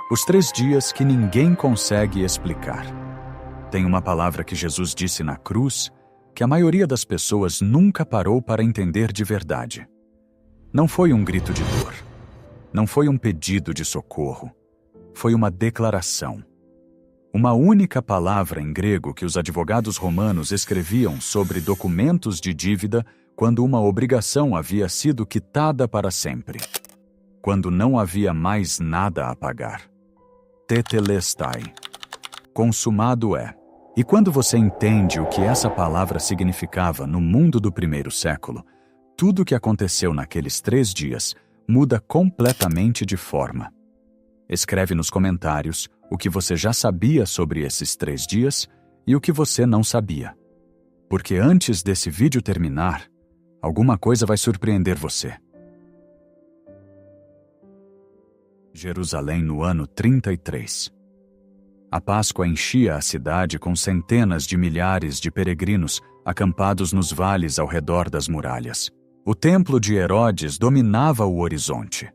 Os 3 dias que ninguém consegue explicar. Tem uma palavra que Jesus disse na cruz que a maioria das pessoas nunca parou para entender de verdade. Não foi um grito de dor. Não foi um pedido de socorro. Foi uma declaração. Uma única palavra em grego que os advogados romanos escreviam sobre documentos de dívida quando uma obrigação havia sido quitada para sempre. Quando não havia mais nada a pagar. Tetelestai. Consumado é. E quando você entende o que essa palavra significava no mundo do primeiro século, tudo o que aconteceu naqueles 3 dias muda completamente de forma. Escreve nos comentários o que você já sabia sobre esses 3 dias e o que você não sabia. Porque antes desse vídeo terminar, alguma coisa vai surpreender você. Jerusalém no ano 33. A Páscoa enchia a cidade com centenas de milhares de peregrinos acampados nos vales ao redor das muralhas. O templo de Herodes dominava o horizonte.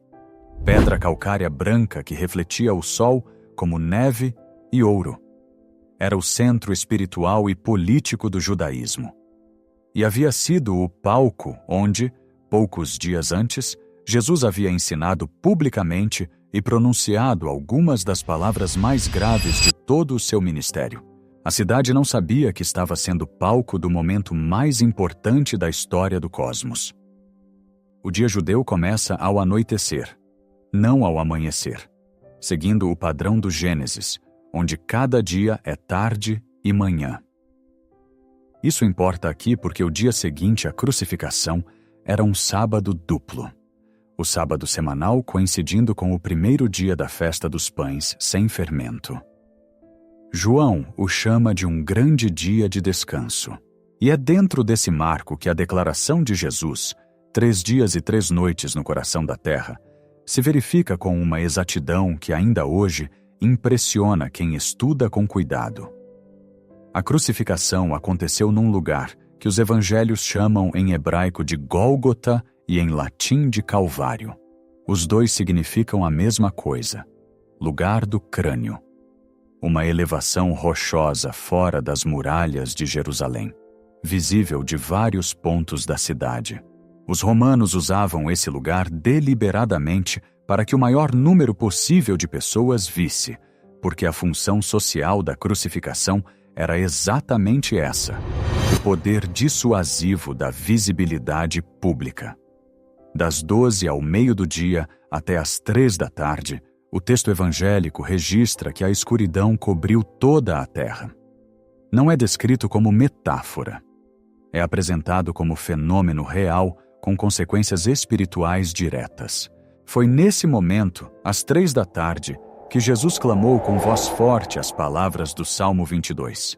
Pedra calcária branca que refletia o sol como neve e ouro. Era o centro espiritual e político do judaísmo. E havia sido o palco onde, poucos dias antes, Jesus havia ensinado publicamente e pronunciado algumas das palavras mais graves de todo o seu ministério. A cidade não sabia que estava sendo palco do momento mais importante da história do cosmos. O dia judeu começa ao anoitecer, não ao amanhecer, seguindo o padrão do Gênesis, onde cada dia é tarde e manhã. Isso importa aqui porque o dia seguinte à crucificação era um sábado duplo. O sábado semanal coincidindo com o primeiro dia da festa dos pães sem fermento. João o chama de um grande dia de descanso. E é dentro desse marco que a declaração de Jesus, 3 dias e 3 noites no coração da terra, se verifica com uma exatidão que ainda hoje impressiona quem estuda com cuidado. A crucificação aconteceu num lugar que os evangelhos chamam em hebraico de Gólgota e em latim de Calvário. Os dois significam a mesma coisa, lugar do crânio. Uma elevação rochosa fora das muralhas de Jerusalém, visível de vários pontos da cidade. Os romanos usavam esse lugar deliberadamente para que o maior número possível de pessoas visse, porque a função social da crucificação era exatamente essa, o poder dissuasivo da visibilidade pública. Das 12 ao meio do dia até às 3 da tarde, o texto evangélico registra que a escuridão cobriu toda a terra. Não é descrito como metáfora. É apresentado como fenômeno real com consequências espirituais diretas. Foi nesse momento, às 3 da tarde, que Jesus clamou com voz forte as palavras do Salmo 22.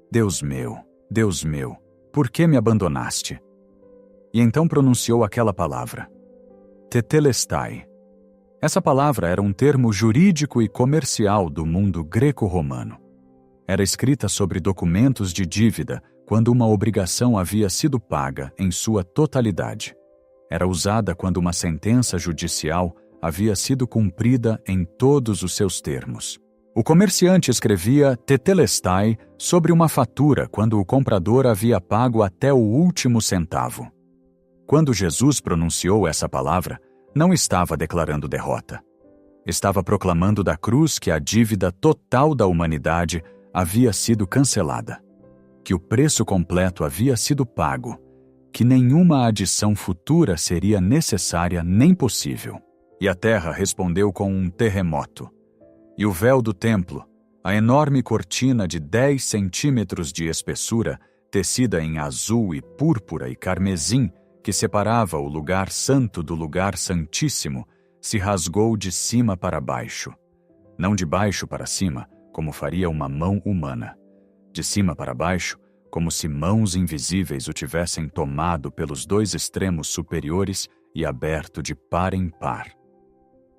Deus meu, por que me abandonaste? E então pronunciou aquela palavra, tetelestai. Essa palavra era um termo jurídico e comercial do mundo greco-romano. Era escrita sobre documentos de dívida quando uma obrigação havia sido paga em sua totalidade. Era usada quando uma sentença judicial havia sido cumprida em todos os seus termos. O comerciante escrevia tetelestai sobre uma fatura quando o comprador havia pago até o último centavo. Quando Jesus pronunciou essa palavra, não estava declarando derrota. Estava proclamando da cruz que a dívida total da humanidade havia sido cancelada, que o preço completo havia sido pago, que nenhuma adição futura seria necessária nem possível. E a terra respondeu com um terremoto. E o véu do templo, a enorme cortina de 10 centímetros de espessura, tecida em azul e púrpura e carmesim, que separava o lugar santo do lugar santíssimo, se rasgou de cima para baixo. Não de baixo para cima, como faria uma mão humana. De cima para baixo, como se mãos invisíveis o tivessem tomado pelos 2 extremos superiores e aberto de par em par.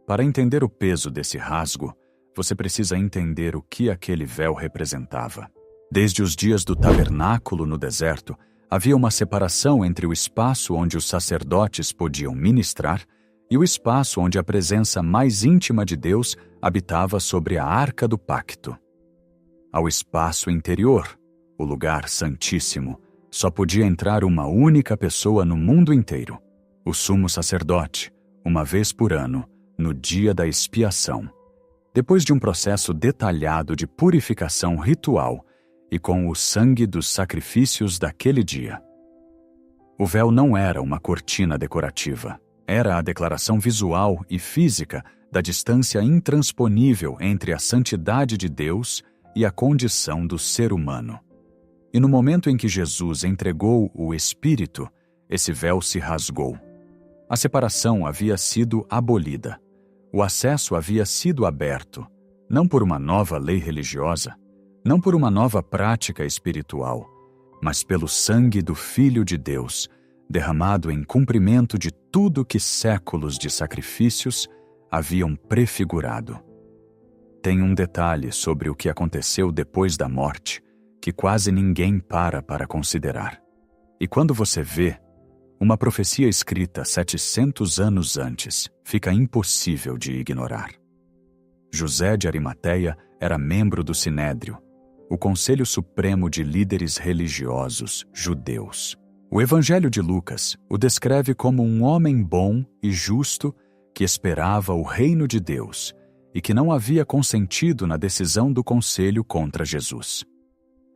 Para entender o peso desse rasgo, você precisa entender o que aquele véu representava. Desde os dias do tabernáculo no deserto, havia uma separação entre o espaço onde os sacerdotes podiam ministrar e o espaço onde a presença mais íntima de Deus habitava sobre a Arca do Pacto. Ao espaço interior, o lugar santíssimo, só podia entrar uma única pessoa no mundo inteiro, o sumo sacerdote, uma vez por ano, no dia da expiação, depois de um processo detalhado de purificação ritual e com o sangue dos sacrifícios daquele dia. O véu não era uma cortina decorativa, era a declaração visual e física da distância intransponível entre a santidade de Deus e a condição do ser humano. E no momento em que Jesus entregou o Espírito, esse véu se rasgou. A separação havia sido abolida. O acesso havia sido aberto, não por uma nova lei religiosa, não por uma nova prática espiritual, mas pelo sangue do Filho de Deus, derramado em cumprimento de tudo que séculos de sacrifícios haviam prefigurado. Tem um detalhe sobre o que aconteceu depois da morte que quase ninguém para considerar. E quando você vê, uma profecia escrita 700 anos antes fica impossível de ignorar. José de Arimateia era membro do Sinédrio, o Conselho Supremo de Líderes Religiosos judeus. O Evangelho de Lucas o descreve como um homem bom e justo que esperava o reino de Deus e que não havia consentido na decisão do conselho contra Jesus.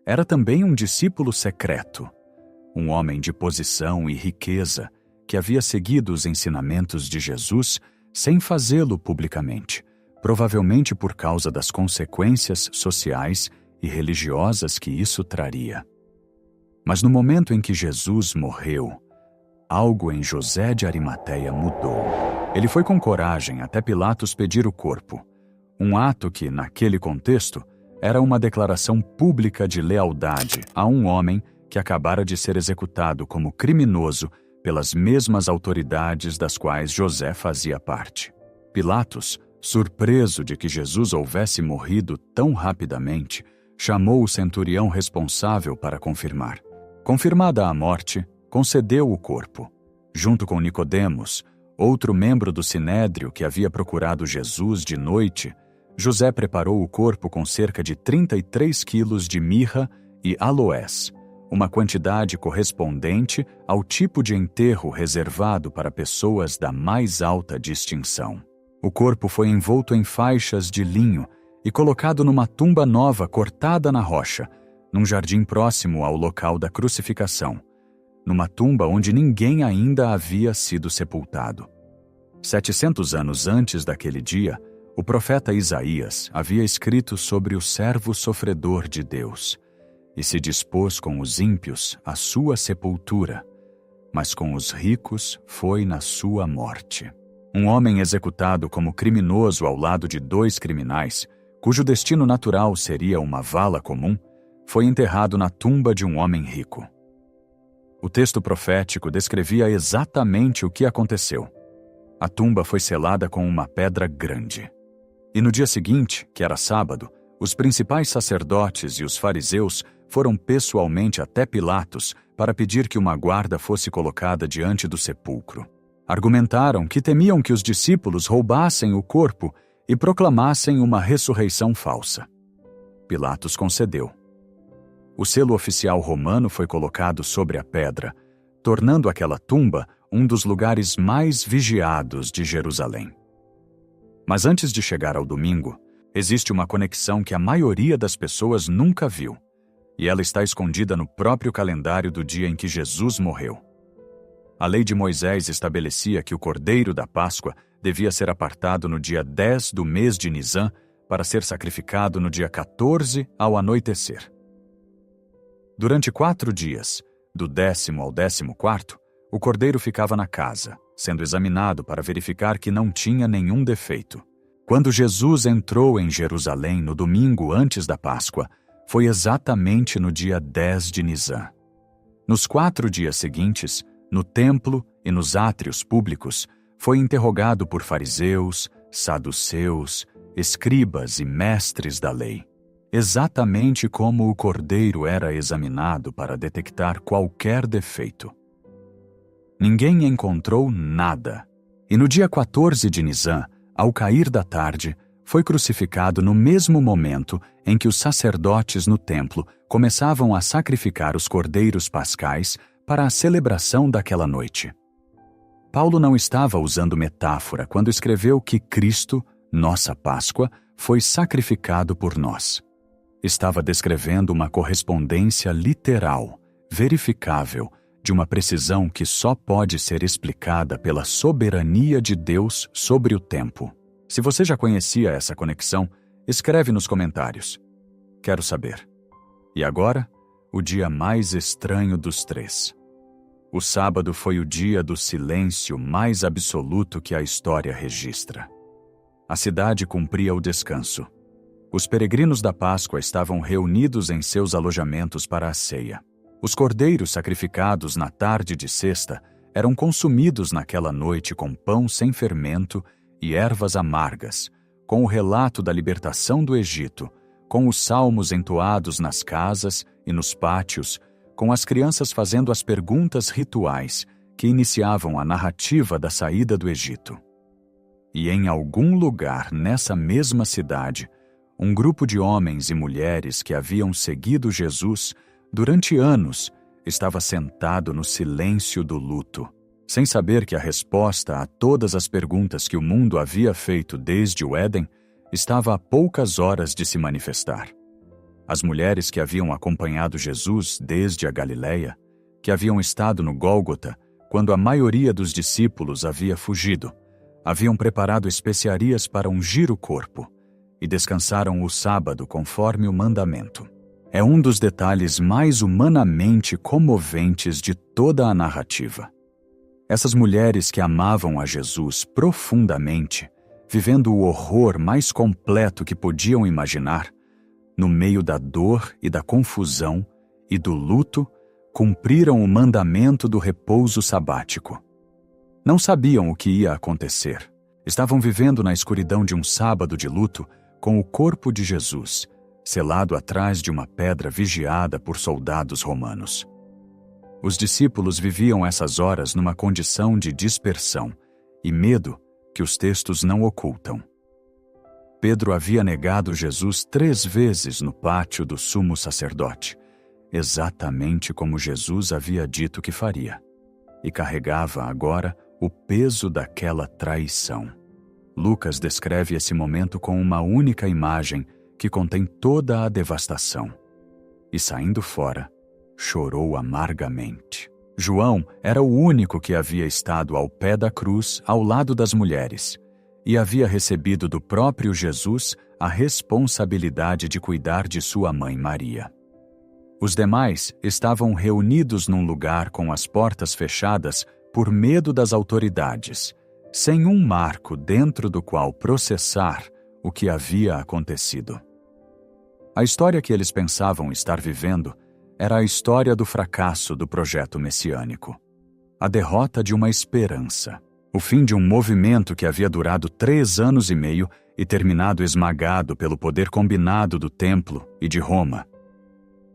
Era também um discípulo secreto, um homem de posição e riqueza que havia seguido os ensinamentos de Jesus sem fazê-lo publicamente, provavelmente por causa das consequências sociais e religiosas que isso traria. Mas no momento em que Jesus morreu, algo em José de Arimateia mudou. Ele foi com coragem até Pilatos pedir o corpo, um ato que, naquele contexto, era uma declaração pública de lealdade a um homem que acabara de ser executado como criminoso pelas mesmas autoridades das quais José fazia parte. Pilatos, surpreso de que Jesus houvesse morrido tão rapidamente, chamou o centurião responsável para confirmar. Confirmada a morte, concedeu o corpo. Junto com Nicodemos, outro membro do Sinédrio que havia procurado Jesus de noite, José preparou o corpo com cerca de 33 quilos de mirra e aloés, uma quantidade correspondente ao tipo de enterro reservado para pessoas da mais alta distinção. O corpo foi envolto em faixas de linho e colocado numa tumba nova cortada na rocha, num jardim próximo ao local da crucificação, numa tumba onde ninguém ainda havia sido sepultado. 700 anos antes daquele dia, o profeta Isaías havia escrito sobre o servo sofredor de Deus e se dispôs com os ímpios à sua sepultura, mas com os ricos foi na sua morte. Um homem executado como criminoso ao lado de 2 criminais, cujo destino natural seria uma vala comum, foi enterrado na tumba de um homem rico. O texto profético descrevia exatamente o que aconteceu. A tumba foi selada com uma pedra grande. E no dia seguinte, que era sábado, os principais sacerdotes e os fariseus foram pessoalmente até Pilatos para pedir que uma guarda fosse colocada diante do sepulcro. Argumentaram que temiam que os discípulos roubassem o corpo e proclamassem uma ressurreição falsa. Pilatos concedeu. O selo oficial romano foi colocado sobre a pedra, tornando aquela tumba um dos lugares mais vigiados de Jerusalém. Mas antes de chegar ao domingo, existe uma conexão que a maioria das pessoas nunca viu, e ela está escondida no próprio calendário do dia em que Jesus morreu. A lei de Moisés estabelecia que o cordeiro da Páscoa devia ser apartado no dia 10 do mês de Nisã para ser sacrificado no dia 14 ao anoitecer. Durante 4 dias, do 10º ao 14º, o cordeiro ficava na casa, sendo examinado para verificar que não tinha nenhum defeito. Quando Jesus entrou em Jerusalém no domingo antes da Páscoa, foi exatamente no dia 10 de Nisã. Nos 4 dias seguintes, no templo e nos átrios públicos, foi interrogado por fariseus, saduceus, escribas e mestres da lei, exatamente como o cordeiro era examinado para detectar qualquer defeito. Ninguém encontrou nada, E no dia 14 de Nisã, ao cair da tarde, foi crucificado no mesmo momento em que os sacerdotes no templo começavam a sacrificar os cordeiros pascais para a celebração daquela noite. Paulo não estava usando metáfora quando escreveu que Cristo, nossa Páscoa, foi sacrificado por nós. Estava descrevendo uma correspondência literal, verificável, de uma precisão que só pode ser explicada pela soberania de Deus sobre o tempo. Se você já conhecia essa conexão, escreve nos comentários. Quero saber. E agora, o dia mais estranho dos 3. O sábado foi o dia do silêncio mais absoluto que a história registra. A cidade cumpria o descanso. Os peregrinos da Páscoa estavam reunidos em seus alojamentos para a ceia. Os cordeiros sacrificados na tarde de sexta eram consumidos naquela noite com pão sem fermento e ervas amargas, com o relato da libertação do Egito, com os salmos entoados nas casas e nos pátios, com as crianças fazendo as perguntas rituais que iniciavam a narrativa da saída do Egito. E em algum lugar nessa mesma cidade, um grupo de homens e mulheres que haviam seguido Jesus durante anos estava sentado no silêncio do luto, sem saber que a resposta a todas as perguntas que o mundo havia feito desde o Éden estava a poucas horas de se manifestar. As mulheres que haviam acompanhado Jesus desde a Galileia, que haviam estado no Gólgota quando a maioria dos discípulos havia fugido, haviam preparado especiarias para ungir o corpo e descansaram o sábado conforme o mandamento. É um dos detalhes mais humanamente comoventes de toda a narrativa. Essas mulheres que amavam a Jesus profundamente, vivendo o horror mais completo que podiam imaginar, no meio da dor e da confusão e do luto, cumpriram o mandamento do repouso sabático. Não sabiam o que ia acontecer. Estavam vivendo na escuridão de um sábado de luto com o corpo de Jesus, selado atrás de uma pedra vigiada por soldados romanos. Os discípulos viviam essas horas numa condição de dispersão e medo que os textos não ocultam. Pedro havia negado Jesus 3 vezes no pátio do sumo sacerdote, exatamente como Jesus havia dito que faria, e carregava agora o peso daquela traição. Lucas descreve esse momento com uma única imagem que contém toda a devastação. E saindo fora, chorou amargamente. João era o único que havia estado ao pé da cruz, ao lado das mulheres, e havia recebido do próprio Jesus a responsabilidade de cuidar de sua mãe Maria. Os demais estavam reunidos num lugar com as portas fechadas por medo das autoridades, sem um marco dentro do qual processar o que havia acontecido. A história que eles pensavam estar vivendo era a história do fracasso do projeto messiânico, a derrota de uma esperança, o fim de um movimento que havia durado 3 anos e meio e terminado esmagado pelo poder combinado do templo e de Roma.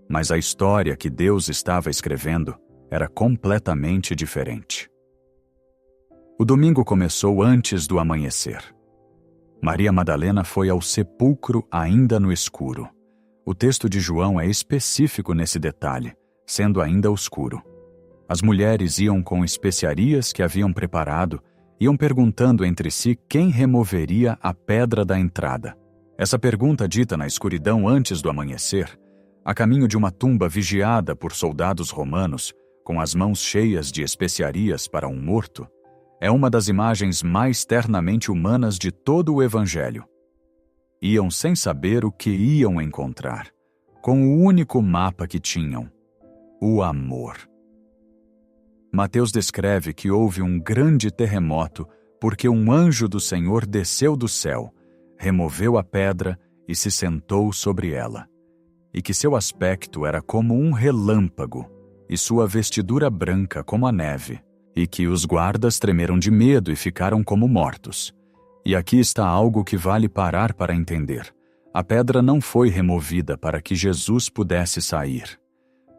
Mas a história que Deus estava escrevendo era completamente diferente. O domingo começou antes do amanhecer. Maria Madalena foi ao sepulcro ainda no escuro. O texto de João é específico nesse detalhe, sendo ainda escuro. As mulheres iam com especiarias que haviam preparado, iam perguntando entre si quem removeria a pedra da entrada. Essa pergunta dita na escuridão antes do amanhecer, a caminho de uma tumba vigiada por soldados romanos, com as mãos cheias de especiarias para um morto, é uma das imagens mais ternamente humanas de todo o Evangelho. Iam sem saber o que iam encontrar, com o único mapa que tinham: o amor. Mateus descreve que houve um grande terremoto porque um anjo do Senhor desceu do céu, removeu a pedra e se sentou sobre ela, e que seu aspecto era como um relâmpago e sua vestidura branca como a neve, e que os guardas tremeram de medo e ficaram como mortos. E aqui está algo que vale parar para entender. A pedra não foi removida para que Jesus pudesse sair.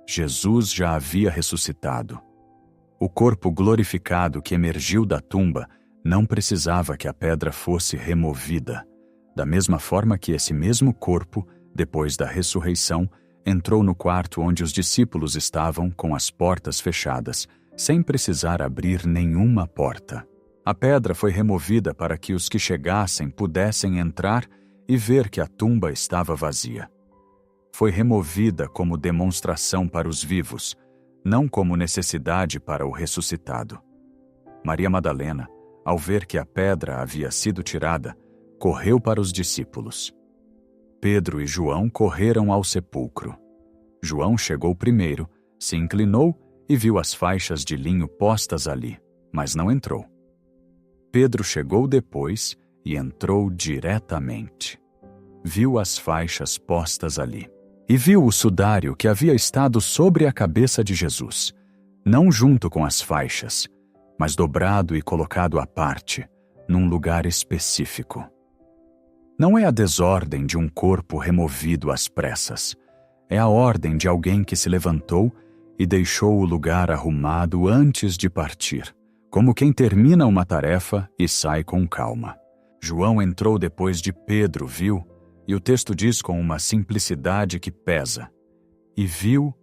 Jesus já havia ressuscitado. O corpo glorificado que emergiu da tumba Não precisava que a pedra fosse removida, da mesma forma que esse mesmo corpo, depois da ressurreição, entrou no quarto onde os discípulos estavam com as portas fechadas, sem precisar abrir nenhuma porta. A pedra foi removida para que os que chegassem pudessem entrar e ver que a tumba estava vazia. Foi removida como demonstração para os vivos, não como necessidade para o ressuscitado. Maria Madalena, ao ver que a pedra havia sido tirada, correu para os discípulos. Pedro e João correram ao sepulcro. João chegou primeiro, se inclinou e viu as faixas de linho postas ali, mas não entrou. Pedro chegou depois e entrou diretamente. Viu as faixas postas ali. E viu o sudário que havia estado sobre a cabeça de Jesus, não junto com as faixas, mas dobrado e colocado à parte, num lugar específico. Não é a desordem de um corpo removido às pressas. É a ordem de alguém que se levantou e deixou o lugar arrumado antes de partir, como quem termina uma tarefa e sai com calma. João entrou depois de Pedro, viu? E o texto diz com uma simplicidade que pesa. E viu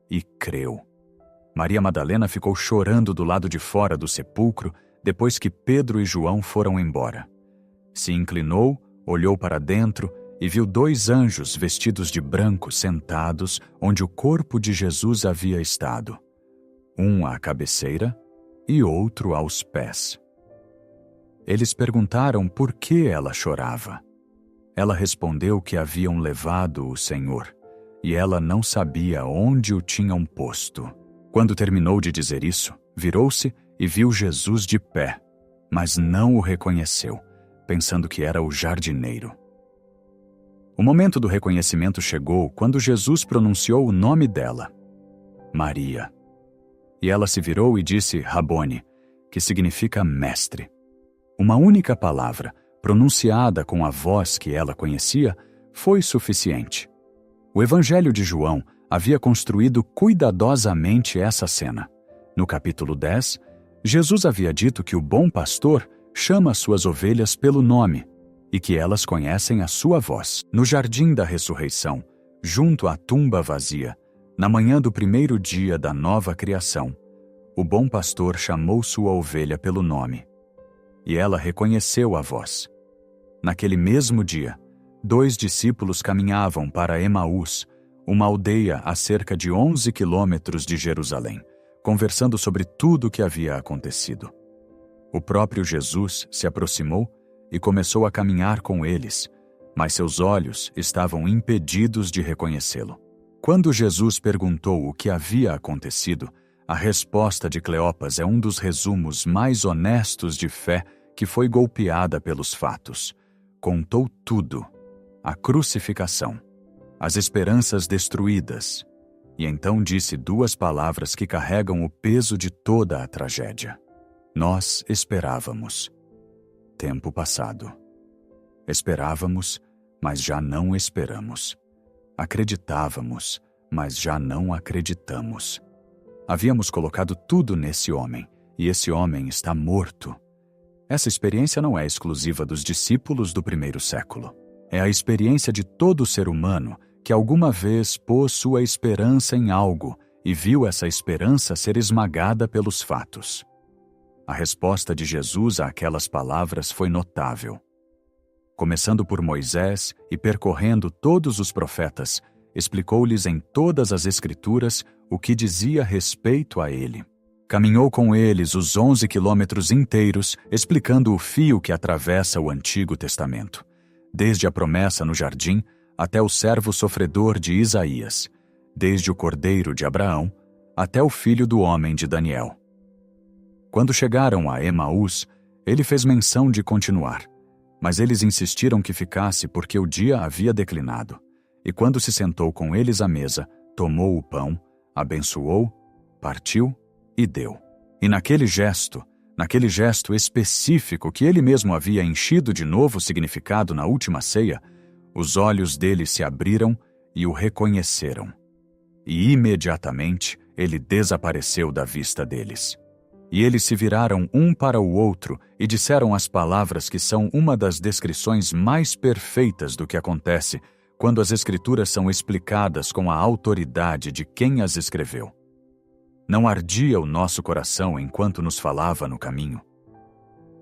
e creu. Maria Madalena ficou chorando do lado de fora do sepulcro depois que Pedro e João foram embora. Se inclinou, olhou para dentro e viu 2 anjos vestidos de branco sentados onde o corpo de Jesus havia estado. Um à cabeceira e outro aos pés. Eles perguntaram por que ela chorava. Ela respondeu que haviam levado o Senhor, e ela não sabia onde o tinham posto. Quando terminou de dizer isso, virou-se e viu Jesus de pé, mas não o reconheceu, pensando que era o jardineiro. O momento do reconhecimento chegou quando Jesus pronunciou o nome dela, Maria. E ela se virou e disse Rabone, que significa mestre. Uma única palavra, pronunciada com a voz que ela conhecia, foi suficiente. O Evangelho de João havia construído cuidadosamente essa cena. No capítulo 10, Jesus havia dito que o bom pastor chama suas ovelhas pelo nome e que elas conhecem a sua voz. No jardim da ressurreição, junto à tumba vazia, na manhã do primeiro dia da nova criação, o bom pastor chamou sua ovelha pelo nome. E ela reconheceu a voz. Naquele mesmo dia, 2 discípulos caminhavam para Emaús, uma aldeia a cerca de 11 quilômetros de Jerusalém, conversando sobre tudo o que havia acontecido. O próprio Jesus se aproximou e começou a caminhar com eles, mas seus olhos estavam impedidos de reconhecê-lo. Quando Jesus perguntou o que havia acontecido, a resposta de Cleopas é um dos resumos mais honestos de fé que foi golpeada pelos fatos. Contou tudo: a crucificação, as esperanças destruídas, e então disse 2 palavras que carregam o peso de toda a tragédia. Nós esperávamos. Tempo passado. Esperávamos, mas já não esperamos. Acreditávamos, mas já não acreditamos. Havíamos colocado tudo nesse homem, e esse homem está morto. Essa experiência não é exclusiva dos discípulos do primeiro século. É a experiência de todo ser humano que alguma vez pôs sua esperança em algo e viu essa esperança ser esmagada pelos fatos. A resposta de Jesus àquelas palavras foi notável. Começando por Moisés e percorrendo todos os profetas, explicou-lhes em todas as Escrituras o que dizia respeito a ele. Caminhou com eles os 11 quilômetros inteiros, explicando o fio que atravessa o Antigo Testamento, desde a promessa no jardim até o servo sofredor de Isaías, desde o cordeiro de Abraão até o filho do homem de Daniel. Quando chegaram a Emaús, ele fez menção de continuar, mas eles insistiram que ficasse porque o dia havia declinado. E quando se sentou com eles à mesa, tomou o pão, abençoou, partiu e deu. E naquele gesto específico que ele mesmo havia enchido de novo significado na última ceia, os olhos dele se abriram e o reconheceram. E imediatamente ele desapareceu da vista deles. E eles se viraram um para o outro e disseram as palavras que são uma das descrições mais perfeitas do que acontece quando as Escrituras são explicadas com a autoridade de quem as escreveu. Não ardia o nosso coração enquanto nos falava no caminho?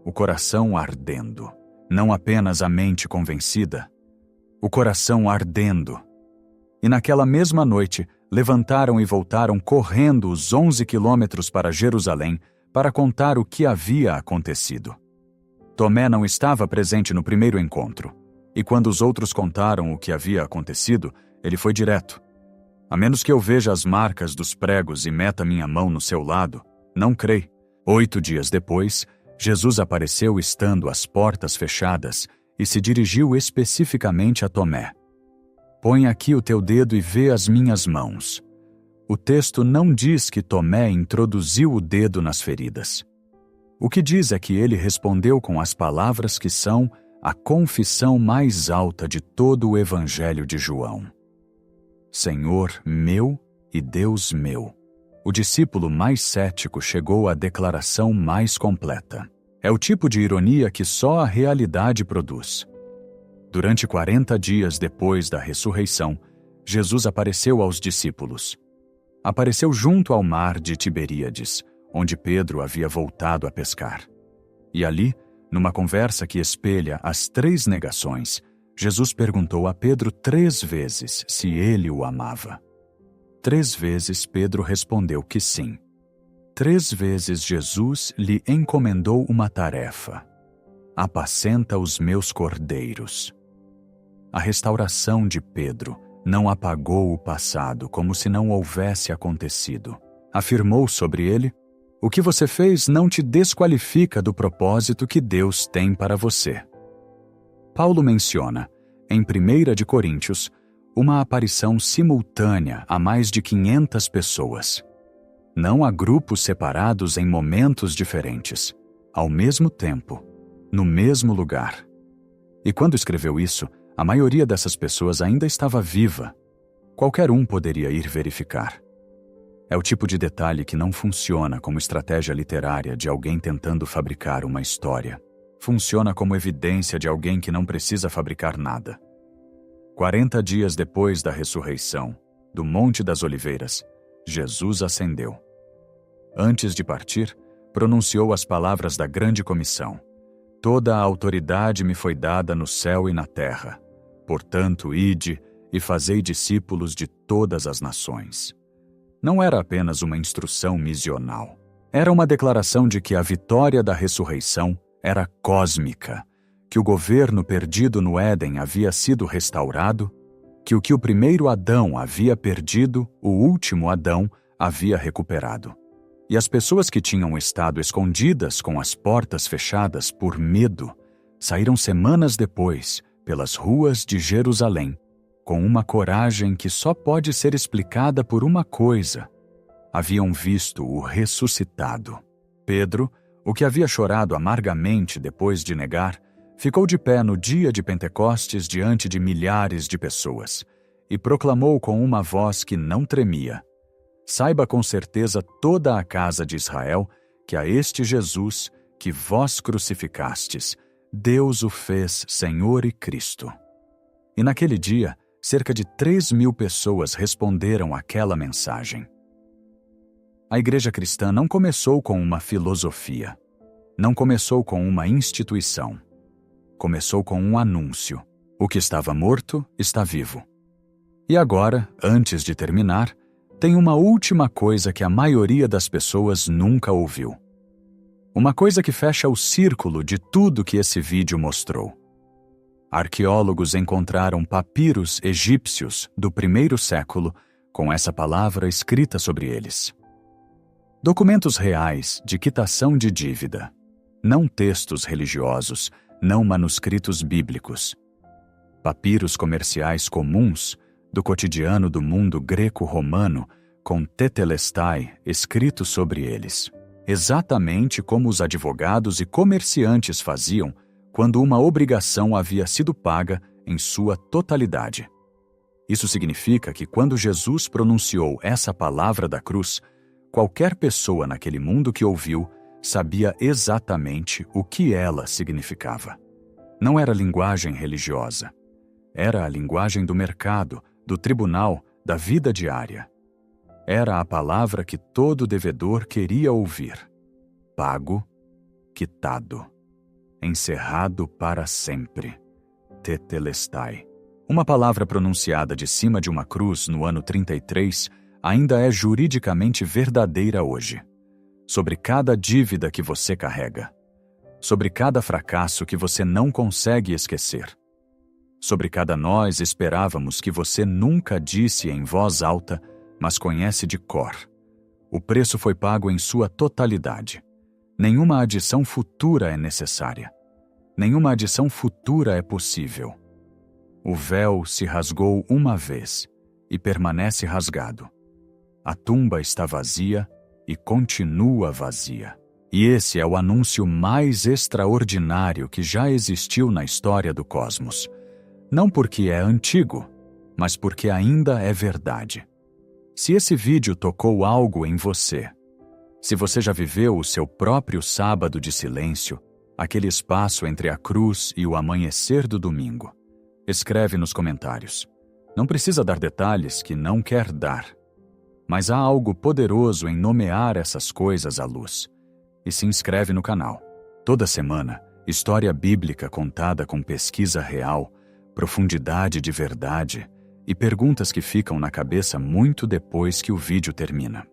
O coração ardendo, não apenas a mente convencida, o coração ardendo. E naquela mesma noite, levantaram e voltaram correndo os 11 quilômetros para Jerusalém para contar o que havia acontecido. Tomé não estava presente no primeiro encontro, e quando os outros contaram o que havia acontecido, ele foi direto. A menos que eu veja as marcas dos pregos e meta minha mão no seu lado, não creio. 8 dias depois, Jesus apareceu estando as portas fechadas e se dirigiu especificamente a Tomé. Põe aqui o teu dedo e vê as minhas mãos. O texto não diz que Tomé introduziu o dedo nas feridas. O que diz é que ele respondeu com as palavras que são a confissão mais alta de todo o Evangelho de João. Senhor meu e Deus meu. O discípulo mais cético chegou à declaração mais completa. É o tipo de ironia que só a realidade produz. Durante 40 dias depois da ressurreição, Jesus apareceu aos discípulos. Apareceu junto ao mar de Tiberíades, onde Pedro havia voltado a pescar. E ali, numa conversa que espelha as 3 negações, Jesus perguntou a Pedro 3 vezes se ele o amava. 3 vezes Pedro respondeu que sim. 3 vezes Jesus lhe encomendou uma tarefa: apacenta os meus cordeiros. A restauração de Pedro não apagou o passado como se não houvesse acontecido. Afirmou sobre ele: o que você fez não te desqualifica do propósito que Deus tem para você. Paulo menciona, em 1 de Coríntios, uma aparição simultânea a mais de 500 pessoas. Não há grupos separados em momentos diferentes, ao mesmo tempo, no mesmo lugar. E quando escreveu isso, a maioria dessas pessoas ainda estava viva. Qualquer um poderia ir verificar. É o tipo de detalhe que não funciona como estratégia literária de alguém tentando fabricar uma história. Funciona como evidência de alguém que não precisa fabricar nada. 40 dias depois da ressurreição, do Monte das Oliveiras, Jesus ascendeu. Antes de partir, pronunciou as palavras da grande comissão: toda a autoridade me foi dada no céu e na terra. Portanto, ide e fazei discípulos de todas as nações. Não era apenas uma instrução missional. Era uma declaração de que a vitória da ressurreição era cósmica, que o governo perdido no Éden havia sido restaurado, que o primeiro Adão havia perdido, o último Adão havia recuperado. E as pessoas que tinham estado escondidas com as portas fechadas por medo, saíram semanas depois, pelas ruas de Jerusalém, com uma coragem que só pode ser explicada por uma coisa: haviam visto o ressuscitado. Pedro, o que havia chorado amargamente depois de negar, ficou de pé no dia de Pentecostes diante de milhares de pessoas e proclamou com uma voz que não tremia: saiba com certeza toda a casa de Israel que a este Jesus, que vós crucificastes, Deus o fez Senhor e Cristo. E naquele dia, cerca de 3.000 pessoas responderam àquela mensagem. A igreja cristã não começou com uma filosofia, não começou com uma instituição. Começou com um anúncio: o que estava morto está vivo. E agora, antes de terminar, tem uma última coisa que a maioria das pessoas nunca ouviu. Uma coisa que fecha o círculo de tudo que esse vídeo mostrou. Arqueólogos encontraram papiros egípcios do 1º século com essa palavra escrita sobre eles. Documentos reais de quitação de dívida, não textos religiosos, não manuscritos bíblicos. Papiros comerciais comuns do cotidiano do mundo greco-romano com tetelestai escrito sobre eles. Exatamente como os advogados e comerciantes faziam quando uma obrigação havia sido paga em sua totalidade. Isso significa que quando Jesus pronunciou essa palavra da cruz, qualquer pessoa naquele mundo que ouviu sabia exatamente o que ela significava. Não era linguagem religiosa. Era a linguagem do mercado, do tribunal, da vida diária. Era a palavra que todo devedor queria ouvir. Pago, quitado, encerrado para sempre. Tetelestai. Uma palavra pronunciada de cima de uma cruz no ano 33 ainda é juridicamente verdadeira hoje. Sobre cada dívida que você carrega. Sobre cada fracasso que você não consegue esquecer. Sobre cada nós esperávamos que você nunca disse em voz alta, mas conhece de cor. O preço foi pago em sua totalidade. Nenhuma adição futura é necessária. Nenhuma adição futura é possível. O véu se rasgou uma vez e permanece rasgado. A tumba está vazia e continua vazia. E esse é o anúncio mais extraordinário que já existiu na história do cosmos. Não porque é antigo, mas porque ainda é verdade. Se esse vídeo tocou algo em você, se você já viveu o seu próprio sábado de silêncio, aquele espaço entre a cruz e o amanhecer do domingo, escreve nos comentários. Não precisa dar detalhes que não quer dar. Mas há algo poderoso em nomear essas coisas à luz. E se inscreve no canal. Toda semana, história bíblica contada com pesquisa real, profundidade de verdade e perguntas que ficam na cabeça muito depois que o vídeo termina.